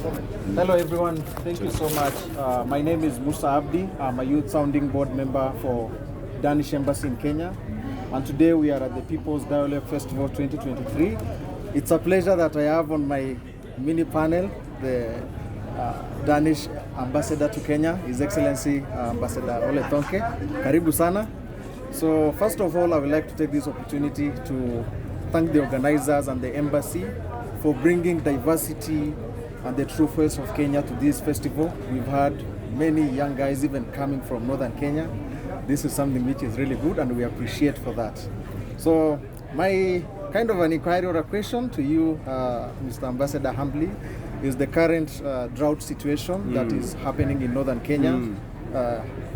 Hello everyone, thank you so much. My name is Musa Abdi. I'm a youth sounding board member for Danish Embassy in Kenya. And today we are at the People's Dialogue Festival 2023. It's a pleasure that I have on my mini panel the Danish Ambassador to Kenya, His Excellency Ambassador Ole Thonke. Karibu sana. So first of all, I would like to take this opportunity to thank the organizers and the embassy for bringing diversity and the true face of Kenya to this festival. We've had many young guys even coming from northern Kenya. This is something which is really good and we appreciate for that. So my kind of an inquiry or a question to you, Mr. Ambassador, humbly, is the current drought situation that is happening in northern Kenya.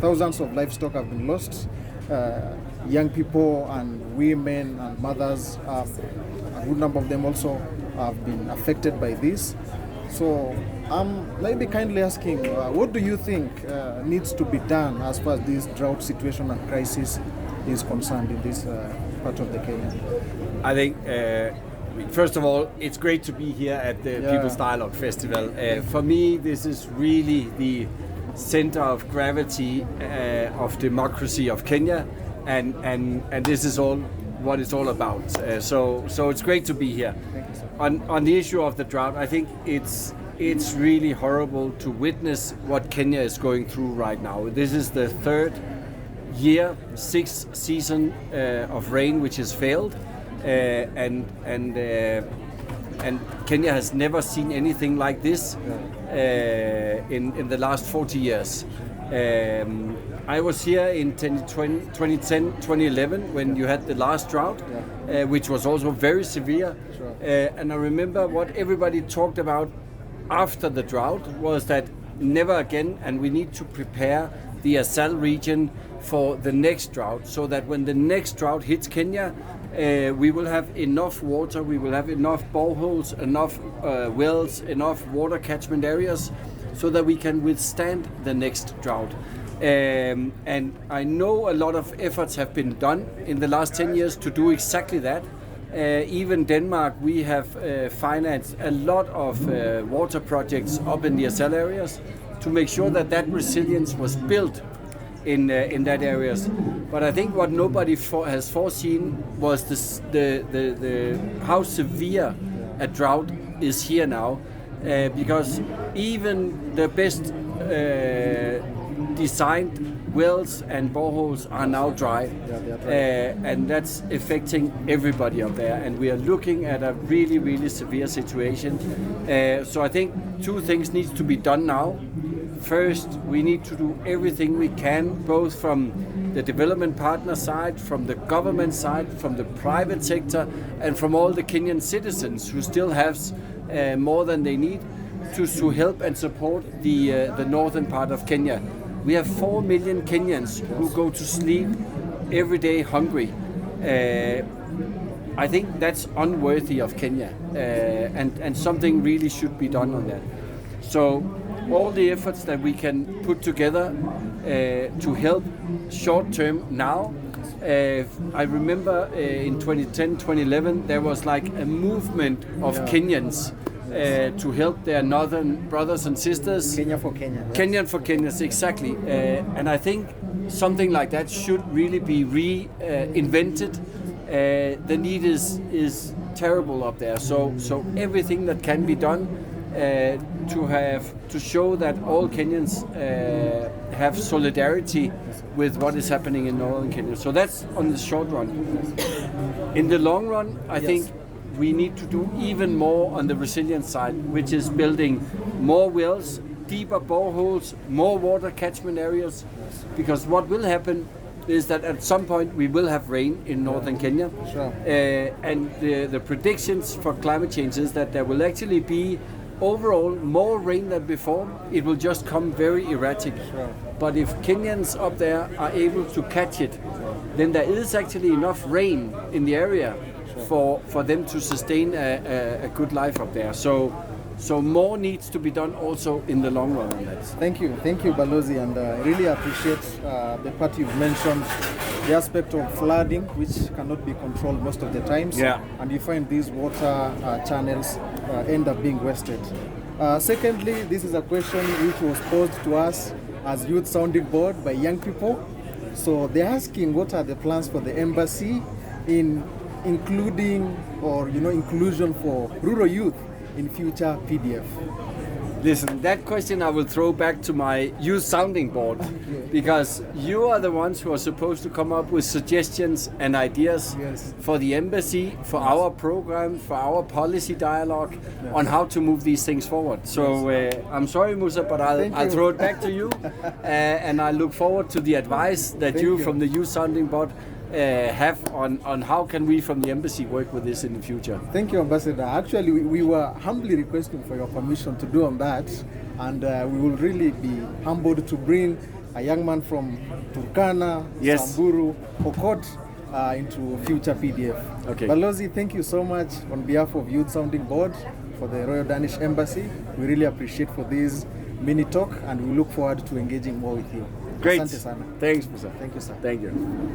Thousands of livestock have been lost. Young people and women and mothers, a good number of them also have been affected by this. So I'm maybe kindly asking, what do you think needs to be done as far as this drought situation and crisis is concerned in this part of the Kenya? I think, first of all, it's great to be here at the People's Dialogue Festival. For me, this is really the center of gravity of democracy of Kenya, and this is all what it's all about. So it's great to be here. On the issue of the drought, I think it's really horrible to witness what Kenya is going through right now. This is the third year, sixth season of rain which has failed, and Kenya has never seen anything like this in the last 40 years. I was here in 2010, 2011 when you had the last drought, which was also very severe. And I remember what everybody talked about after the drought was that never again, and we need to prepare the Assal region for the next drought, so that when the next drought hits Kenya, we will have enough water, we will have enough boreholes, enough wells, enough water catchment areas, so that we can withstand the next drought. And I know a lot of efforts have been done in the last 10 years to do exactly that. Even Denmark, we have financed a lot of water projects up in the Assal areas to make sure that that resilience was built in that areas. But I think what nobody has foreseen was the how severe a drought is here now, because even the best designed wells and boreholes are now dry, and that's affecting everybody up there, and we are looking at a really, really severe situation. So I think two things need to be done now. First, we need to do everything we can, both from the development partner side, from the government side, from the private sector, and from all the Kenyan citizens who still have more than they need to help and support the northern part of Kenya. We have 4 million Kenyans who go to sleep every day hungry. I think that's unworthy of Kenya, and something really should be done on that. So all the efforts that we can put together to help short term now. I remember in 2010, 2011, there was like a movement of Kenyans to help their northern brothers and sisters. Kenya for Kenya. Right? Kenyan for Kenyans, exactly. And I think something like that should really be reinvented. The need is terrible up there. So everything that can be done to show that all Kenyans have solidarity with what is happening in northern Kenya. So that's on the short run. In the long run, I think we need to do even more on the resilience side, which is building more wells, deeper boreholes, more water catchment areas, because what will happen is that at some point we will have rain in northern Kenya. Sure. And the predictions for climate change is that there will actually be overall more rain than before. It will just come very erratic. Sure. But if Kenyans up there are able to catch it, then there is actually enough rain in the area for them to sustain a good life up there. So more needs to be done also in the long run on that. Thank you, Balozi, and I really appreciate the part you've mentioned, the aspect of flooding, which cannot be controlled most of the times. Yeah. And you find these water channels end up being wasted. Secondly, this is a question which was posed to us as Youth Sounding Board by young people. So they're asking what are the plans for the embassy in including or inclusion for rural youth in future PDF. Listen, that question I will throw back to my youth sounding board, because you are the ones who are supposed to come up with suggestions and ideas for the embassy, for our program, for our policy dialogue on how to move these things forward. So I'm sorry, Musa, but I'll throw it back to you, and I look forward to the advice that you from the youth sounding board have on how can we from the embassy work with this in the future. Thank you, Ambassador. Actually, we were humbly requesting for your permission to do on that, and we will really be humbled to bring a young man from Turkana, Samburu, Pokot into future PDF. Okay. Balozi, thank you so much on behalf of Youth Sounding Board for the Royal Danish Embassy. We really appreciate for this mini talk, and we look forward to engaging more with you. Great. Asante sana. Thanks, Musa. Thank you, sir. Thank you.